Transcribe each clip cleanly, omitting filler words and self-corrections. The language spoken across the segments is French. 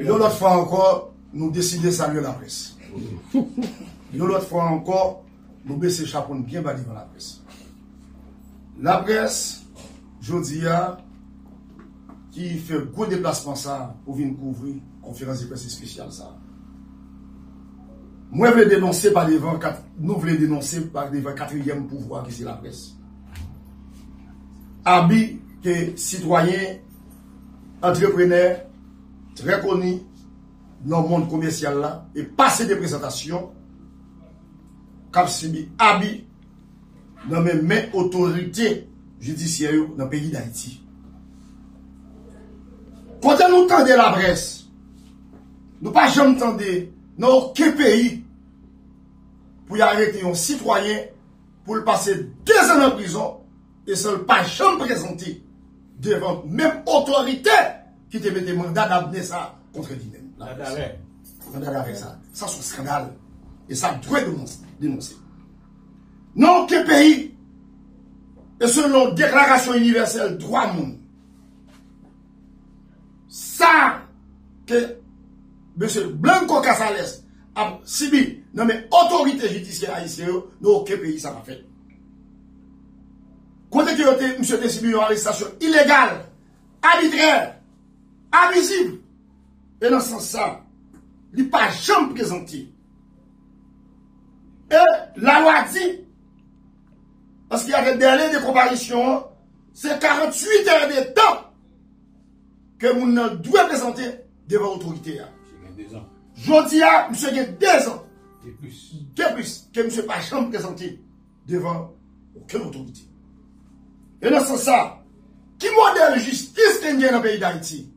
L'autre fois encore, nous décidons de saluer la presse. L'autre fois encore, nous baissons le chapeau bien bas devant la presse. La presse, je dis, qui fait gros déplacement ça pour venir couvrir conférence de presse spéciale ça. Moi, je veux dénoncer par devant, nous voulons dénoncer par devant quatrième pouvoir qui c'est la presse. Habit que citoyens, entrepreneurs, très connus dans le monde commercial là, et passer des présentations, cap subi habit dans mes mains autorités judiciaires dans le pays d'Haïti. Quand nous entendons la presse, nous pas jamais entendre dans aucun pays pour y arrêter un citoyen pour le passer 2 ans en prison et ça ne pas jamais présenter devant même autorité qui te mette mandat d'amener ça contre lui-même. Mandat d'arrêt ça. Ça c'est un scandale. Et ça doit dénoncer. Non, quel pays, et selon Déclaration universelle droit monde, ça que M. Blanco Casales a subi dans mes autorités judiciaires haïtiennes, dans quel pays ça va faire. Quand M. a subi une arrestation illégale, arbitraire, abusive, et dans ce sens-là, il n'est pas jamais présenté. Et la loi dit, parce qu'il y a des délais de comparution, c'est 48 heures de temps que nous doit présenter devant l'autorité. Je dis à M. qui a 2 ans, de plus, que M. pas jamais présenté devant aucune autorité. Et dans ce sens-là, qui modèle justice qu'il y a dans le pays d'Haïti?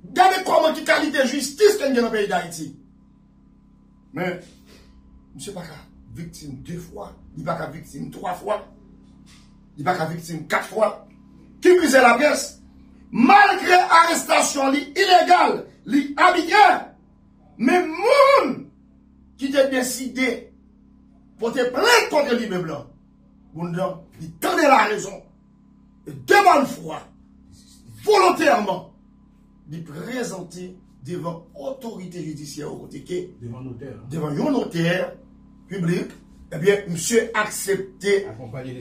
Regardez comment qui qualité de justice qu'il y a dans le pays d'Haïti. Mais, M. pas victime 2 fois, il n'est pas victime 3 fois, il n'est pas victime 4 fois. Qui brise la presse? Malgré arrestation illégale, arbitraire, mais moun qui te décidé pour te plaindre contre l'Ibé Blanc, il tenait la raison, et de bonne foi, volontairement, il présenter devant autorité judiciaire au côté devant un notaire public, eh bien, monsieur accepté, accompagné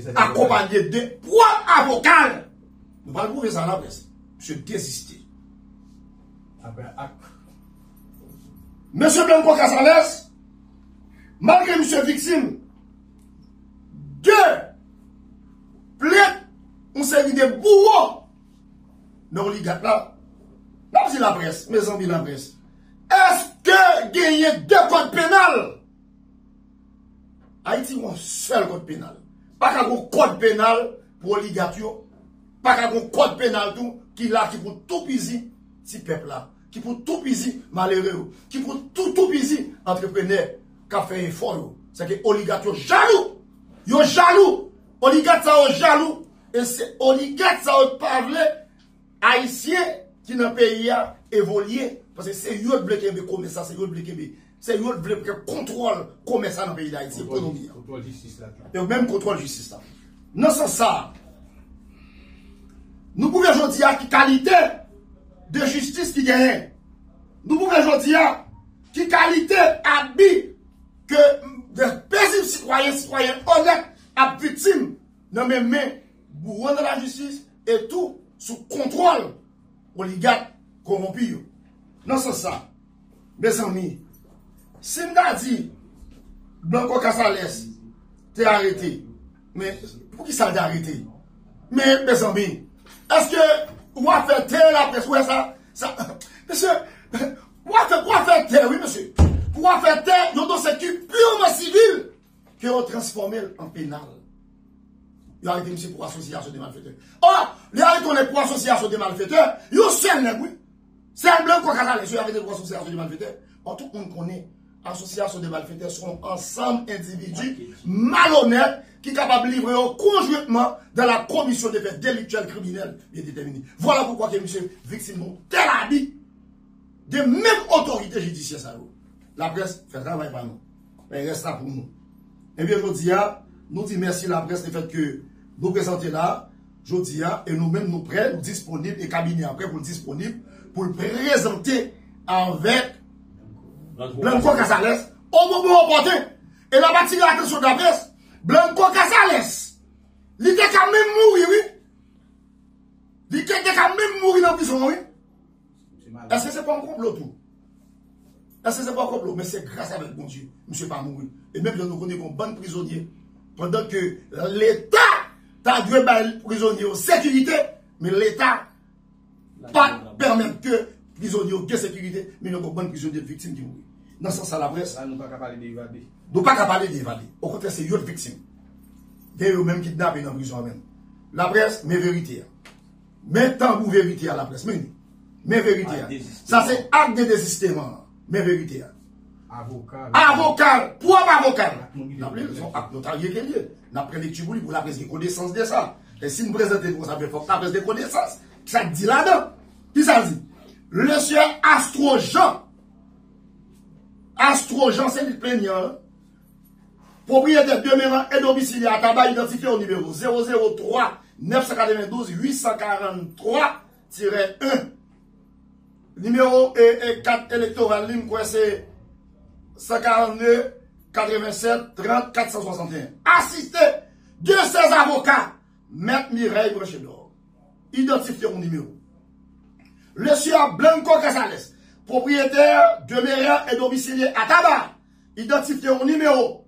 de 3 avocats. Nous allons prouver ça à la presse. Monsieur désisté. Monsieur Blanco Casales, malgré monsieur victime, 2 plaintes, on s'est mis de bourreaux dans l'oligarque là. Là, c'est la presse, mes amis, la presse. Est-ce que gagner 2 codes pénals? Haïti a un seul code pénal. Pas qu'un code pénal pour l'oligarchio, pas qu'un code pénal tout, qui là, qui pour tout piser, si peuple là, qui pour tout piser, malheureux, qui pour tout piser, entrepreneur, qui a fait effort. C'est que l'oligarchio jaloux. Yo jaloux. Oligarque ça jaloux. Et c'est oligarque ça parle haïtien qui dans le pays a évolué. Parce que c'est eux qui veulent que commerce, c'est eux qui veulent que contrôle commerce dans le pays d'Haïti. Contrôle justice là. Et même contrôle justice là. Non, c'est ça. Nous pouvons aujourd'hui dire qui qualité de justice qui gagne. Nous pouvons aujourd'hui dire qui qualité habit que de paisibles citoyens honnêtes à victimes dans mes mains pour rendre la justice et tout sous contrôle oligarque corrompu. Non, c'est ça. Mes amis, si je dis Blanco Casales t'es arrêté, mais pour qui ça t'a arrêté? Mais mes amis, est-ce que vous avez fait taire la presse? Ouais, ça, monsieur, vous avez fait taire, oui, monsieur. Vous avez fait taire, il y a un dossier purement civil qui est transformé en pénal. Il a arrêté monsieur pour association des malfaiteurs. Oh, il a arrêté pour association des malfaiteurs. Il y a un seul, oui. C'est un blanc qu'on a arrêté pour association des malfaiteurs. Tout le monde connaît. Association des malfaiteurs sont ensemble individus malhonnêtes qui sont capables de livrer conjointement dans la commission des faits délictuels criminels bien déterminés. Voilà pourquoi que monsieur victime tel habit de même autorité judiciaire. La presse fait travail par nous. Elle reste là pour nous. Et bien, je dis, nous disons merci la presse du fait que nous présentons là, je dis, et nous-mêmes nous prêts, nous disponibles, et cabinet après pour disponible, pour présenter avec Blanco Casales au moment opportun. Et là, bâti l'attention de la presse. Blanco Casales, il était quand même mourir, oui. Il était quand même mourir dans la prison, oui. Est-ce que c'est pas un complot tout? Est-ce que c'est pas un complot? Mais c'est grâce à votre bon Dieu, monsieur pas mourir. Et même si nous connaissons comme bon prisonnier, pendant que l'État t'a dû battre prisonnier en sécurité, mais l'État pas permettre que prisonniers en sécurité, mais nous avons bonne prisonnier de victimes qui mourent. Dans ce sens, la presse. Nous ne pouvons pas parler d'évader. Nous ne pouvons pas parler d'évader. Au contraire, c'est une victime. C'est eux-mêmes qui kidnappent dans la prison même. La presse, mes vérités. Maintenant, vous vérité à la presse. Mes vérités. Ça, c'est acte de désistement. Mes vérités. Avocat. Avocat. Pourquoi pas avocat? Nous avons acte notarié qui est lié. Nous avons pris lecture pour la presse de connaissance de ça. Et si nous présentons pour ça, il faut que la presse de connaissance. Ça dit là-dedans. Qui ça dit? Le monsieur Astro Jean, c'est le plaignant. Propriétaire demeurant et domicilié à tabac identifié au numéro 003 992 843-1. Numéro 4 électoral, ligne quoi c'est 142 87 30 461. Assisté de ses avocats, Maître Mireille Brochédor. Identifié au numéro. Le sieur Blanco Casales, propriétaire demeurant et domicilié à tabac, identifié au numéro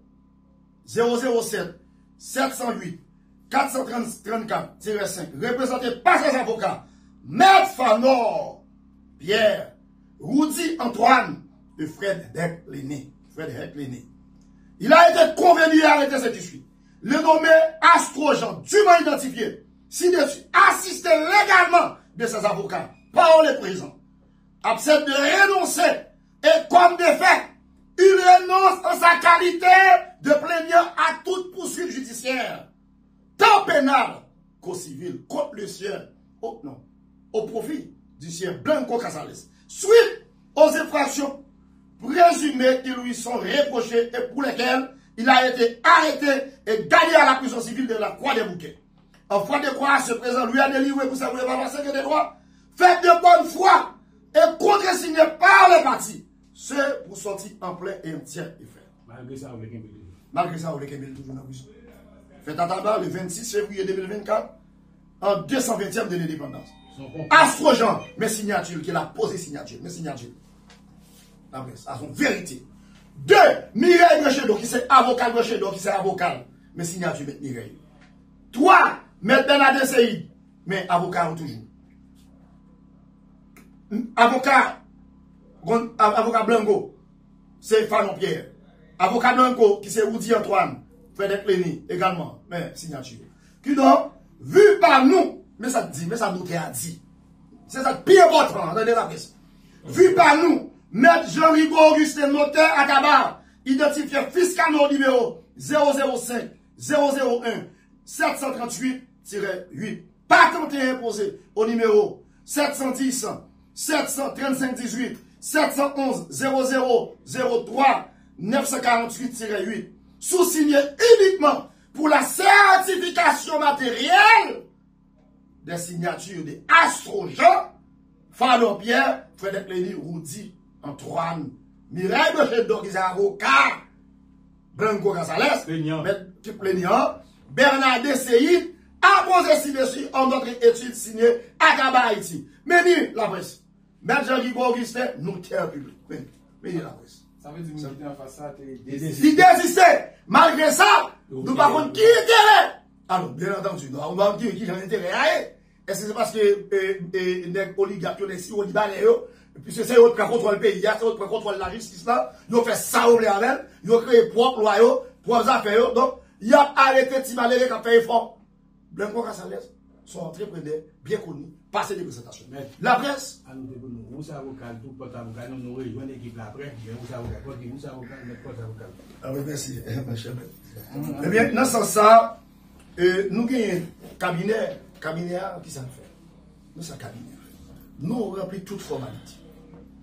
007 708 434-5, représenté par ses avocats, Maître Fanor Pierre, Rudy Antoine et Frédéric Lenné. Il a été convenu à arrêter cet issue. Le nommé Astro Jean, dûment identifié, ci-dessus, assisté légalement de ses avocats, par le présent, accepte de renoncer et comme de fait, il renonce en sa qualité de plaignant à toute poursuite judiciaire, tant pénale qu'au civil, contre le sieur, au profit du sieur Blanco Casales, suite aux infractions présumées qui lui sont reprochées et pour lesquelles il a été arrêté et gagné à la prison civile de la Croix-des-Bouquets. En foi de croire, ce présent lui a délivré pour sa l'évaluation des droits, fait de bonne foi et contresigné par les partis. C'est pour sortir en plein et entier effet. Malgré ça, vous voulez qu'il toujours dans la prison. Fait à tabac le 26 février 2024, en 220e de l'indépendance. Astro Jean, mes signatures, qu'il a posé signature, mes signatures. La presse, à son vérité. 2. Mireille Brochédor, qui c'est avocat Brochédor, qui c'est avocat, mes signatures, met Mireille. 3. Maître Bernadette Seyid, mais avocat toujours. Avocat Blanco, c'est Fanon Pierre. Avocat Blanco, qui c'est Rudy Antoine, Frédéric Lenné, également, mais signature. Qui donc, vu par nous, mais ça dit, mais ça nous a dit. C'est ça pire important, dans la presse. Vu par nous, Maître Jean-Rigaud Augustin, notaire à tabac, identifié fiscalement au numéro 005 001 738-8, patenté et imposé au numéro 710 735 18 711 0003 948-8, sous-signé uniquement pour la certification matérielle des signatures de Astro Jean, Fanon Pierre, Frédéric Lenné, Rudy Antoine, Mireille Brochédor, qui est avocat, Blanco Casales, plaignant, Bernadette Seyid, a posé ci-dessus en notre étude signée à Tabac Haïti. Meni la presse. Maître Jean-Rigaud Augustin, notaire public. Meni la presse. Ça veut dire que nous en face ça, il désistait. Malgré ça, nous par contre, qui intérêt? Alors, bien entendu, nous avons dit qui a intérêt. Est-ce que c'est parce que les oligarques, les si on dit puisque c'est eux qui contrôlent le pays, c'est eux qui contrôlent la justice là, ils ont fait ça au avec, ils ont créé propre loi, propres affaires, donc, ils ont arrêté Timaléré qui a fait effort. Blanco Casales sont entrepreneurs bien connus, passés des présentations. La presse. Vous savez, avocat, tout porte avocat, nous rejoignons l'équipe après, vous savez, vous avocat, avocat. Ah oui, merci, ma chère. Eh bien, dans ce sens-là, nous avons un cabinet qui s'en fait. Nous, c'est un cabinet. Nous remplit toute formalité.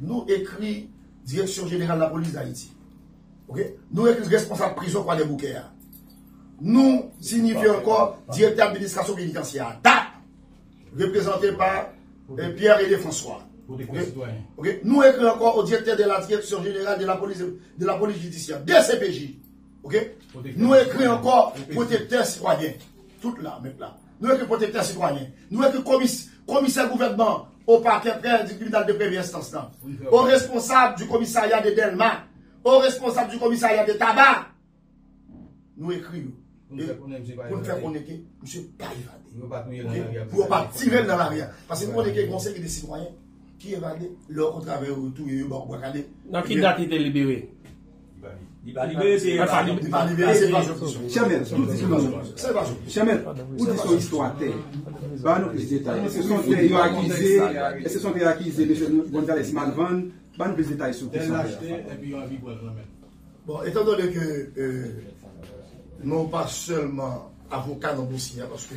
Nous écrit Direction Générale de la Police d'Haïti. Okay? Nous écrit responsable prison pour les bouquets. Nous signifions encore directeur d'administration pénitentiaire, DAP, représenté par Pierre et François. Ok. Nous écrivons encore au directeur de la direction générale de la police judiciaire, DCPJ. Ok. Nous écrivons encore protecteur citoyen. Tout là, même là. Nous écrivons protecteur citoyen. Nous écrivons commissaire gouvernement au parquet près du tribunal de première instance. Au responsable du commissariat de Delma. Au responsable du commissariat de Tabac. Nous écrivons. Pour nous faire connaître que monsieur pas évadé. Pour ne pas tirer dans l'arrière. Parce que nous connaissons le conseil des citoyens qui évadent leur travail autour de eux. Dans quelle date il est libéré? Il va libérer, c'est Chamel, tout dit Chamel, où dit son histoire terre? Bah non plus de détails. Est-ce que sont accusés, M. González Malvan? Bah non plus de détails sur ça. Bon, étant donné que non pas seulement avocats dans le dossier, parce que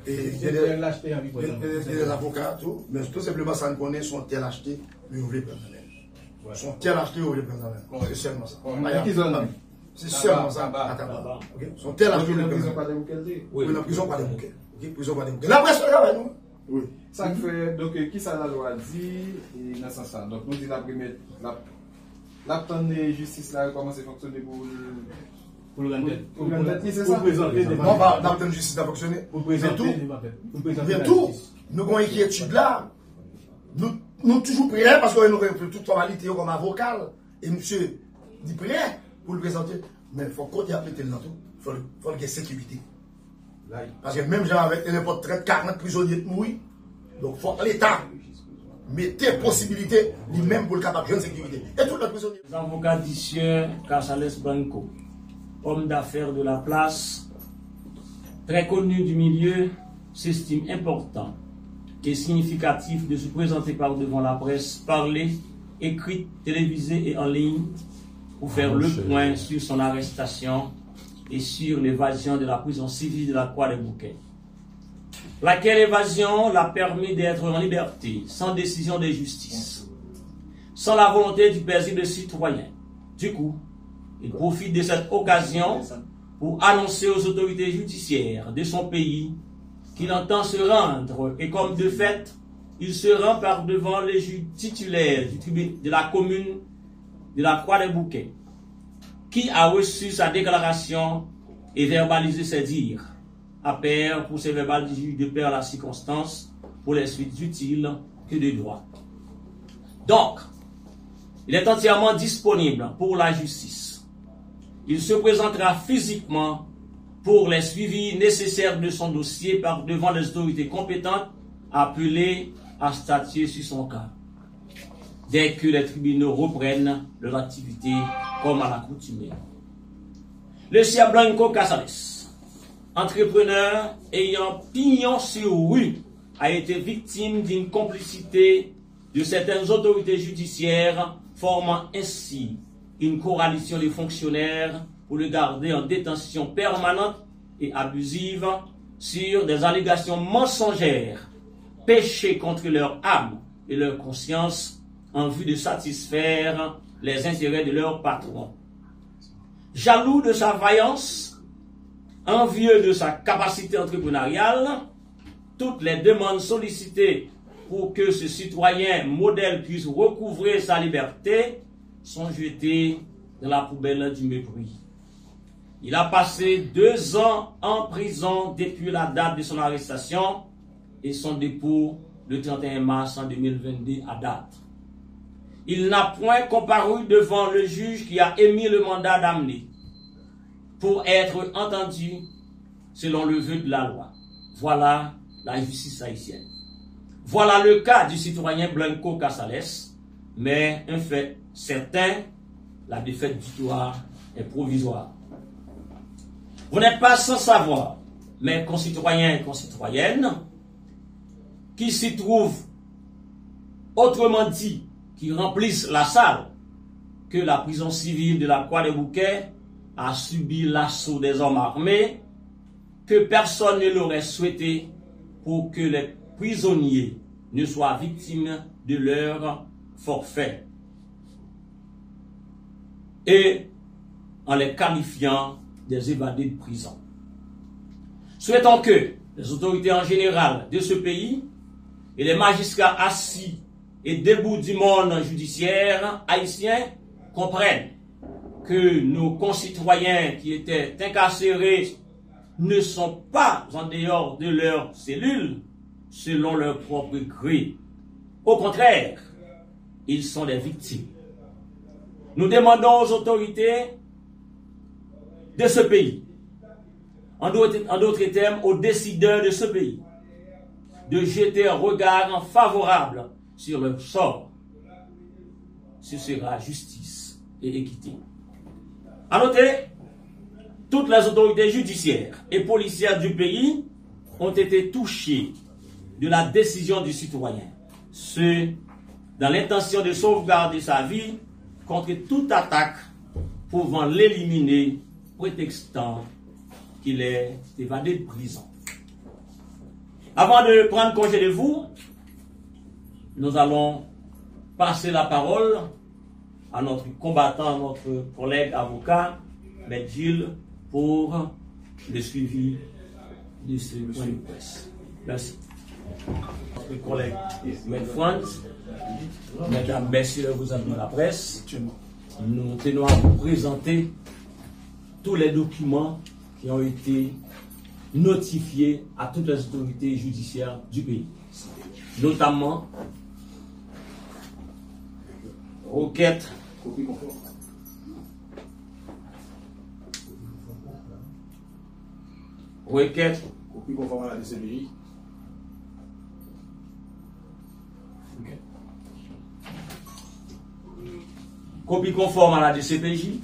il y a des avocats, tout, mais tout simplement ça ne connaît son tel acheté, mais on veut prendre. Son tel acheté, on veut prendre. C'est seulement ça. C'est seulement ça. Son tel acheté, on veut prendre. Oui, la prison pas de bouquet. La presse travaille, nous. Oui. Ça fait, donc, qui ça la loi dit, dans ce sens-là. Donc, nous disons la tonne de justice là, comment c'est fonctionné pour le c'est ça? Non, pas dans la justice à fonctionner. Bientôt, nous avons une inquiétude là. Nous toujours prêts parce que nous avons toute formalité comme avocat. Et monsieur dit prêt pour le présenter. Mais il faut qu'on y applique le tout. Il faut qu'il y ait sécurité. Parce que même genre avec n'importe 40 prisonniers de mourir. Donc il faut que l'État mette possibilité lui-même pour le capable de sécurité. Et tout le prisonnier. L'avocat d'Issien Casales Blanco, homme d'affaires de la place, très connu du milieu, s'estime important et significatif de se présenter par devant la presse, parler, écrite, télévisée et en ligne pour faire le point sur son arrestation et sur l'évasion de la prison civile de la Croix-des-Bouquets. Laquelle évasion l'a permis d'être en liberté, sans décision de justice, sans la volonté du paisible citoyen. Du coup, il profite de cette occasion pour annoncer aux autorités judiciaires de son pays qu'il entend se rendre et comme de fait, il se rend par devant les juges titulaires de la commune de la Croix-des-Bouquets, qui a reçu sa déclaration et verbalisé ses dires, à pair pour ses verbales du juge de pair la circonstance pour les suites utiles que de droit. Donc, il est entièrement disponible pour la justice. Il se présentera physiquement pour les suivis nécessaires de son dossier par devant les autorités compétentes appelées à statuer sur son cas, dès que les tribunaux reprennent leur activité comme à l'accoutumée. Le Sia Blanco Casales, entrepreneur ayant pignon sur rue, a été victime d'une complicité de certaines autorités judiciaires, formant ainsi une coalition de fonctionnaires pour le garder en détention permanente et abusive sur des allégations mensongères, péchés contre leur âme et leur conscience en vue de satisfaire les intérêts de leur patron. Jaloux de sa vaillance, envieux de sa capacité entrepreneuriale, toutes les demandes sollicitées pour que ce citoyen modèle puisse recouvrer sa liberté sont jetées dans la poubelle du mépris. Il a passé 2 ans en prison depuis la date de son arrestation et son dépôt le 31 mars 2022 à date. Il n'a point comparu devant le juge qui a émis le mandat d'amener pour être entendu selon le vœu de la loi. Voilà la justice haïtienne. Voilà le cas du citoyen Blanco Casales, mais un fait certain, la défaite du victoire est provisoire. Vous n'êtes pas sans savoir, mes concitoyens et concitoyennes, qui s'y trouvent, autrement dit, qui remplissent la salle, que la prison civile de la Croix-des-Bouquets a subi l'assaut des hommes armés, que personne ne l'aurait souhaité pour que les prisonniers ne soient victimes de leur forfait. Et en les qualifiant des évadés de prison. Souhaitons que les autorités en général de ce pays et les magistrats assis et des bouts du monde judiciaire haïtien comprennent que nos concitoyens qui étaient incarcérés ne sont pas en dehors de leurs cellules selon leur propre gré. Au contraire, ils sont des victimes. Nous demandons aux autorités de ce pays, en d'autres termes, aux décideurs de ce pays, de jeter un regard favorable sur leur sort. Ce sera justice et équité. À noter, toutes les autorités judiciaires et policières du pays ont été touchées de la décision du citoyen, ce dans l'intention de sauvegarder sa vie contre toute attaque pouvant l'éliminer, prétextant qu'il est évadé de prison. Avant de prendre congé de vous, nous allons passer la parole à notre combattant, notre collègue avocat, M. Gilles, pour le suivi de ce point de presse. Merci. Notre collègue M. Franz, mesdames, messieurs, vous avez la presse, nous tenons à vous présenter tous les documents qui ont été notifiés à toutes les autorités judiciaires du pays, notamment requête copie conforme à la DCPJ. Copie conforme à la DCPJ.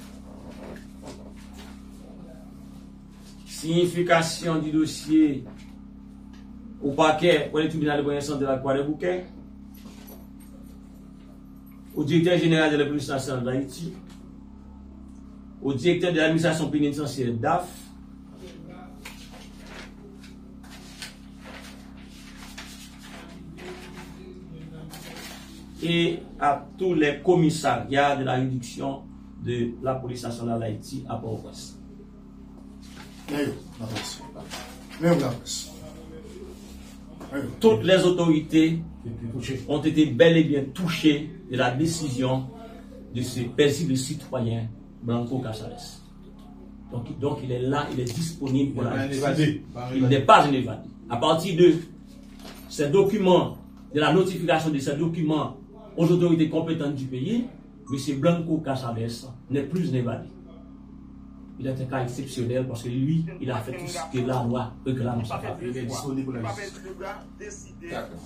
Signification du dossier au parquet pour le tribunal de connaissance de la Croix des Bouquets, au directeur général de la police nationale d'Haïti, au directeur de l'administration pénitentiaire DAF, et à tous les commissariats de la juridiction de la police nationale d'Haïti à Port-au-Prince. Toutes les autorités ont été bel et bien touchées de la décision de ce paisible citoyen Blanco Casares. Donc il est là, il est disponible pour la justice. Il n'est pas un évadé. À partir de ces documents, de la notification de ces documents aux autorités compétentes du pays, M. Blanco Casares n'est plus un évadé. Il est un cas exceptionnel parce que lui, il a fait tout ce que la loi réclame. Il est disponible pour la justice. D'accord.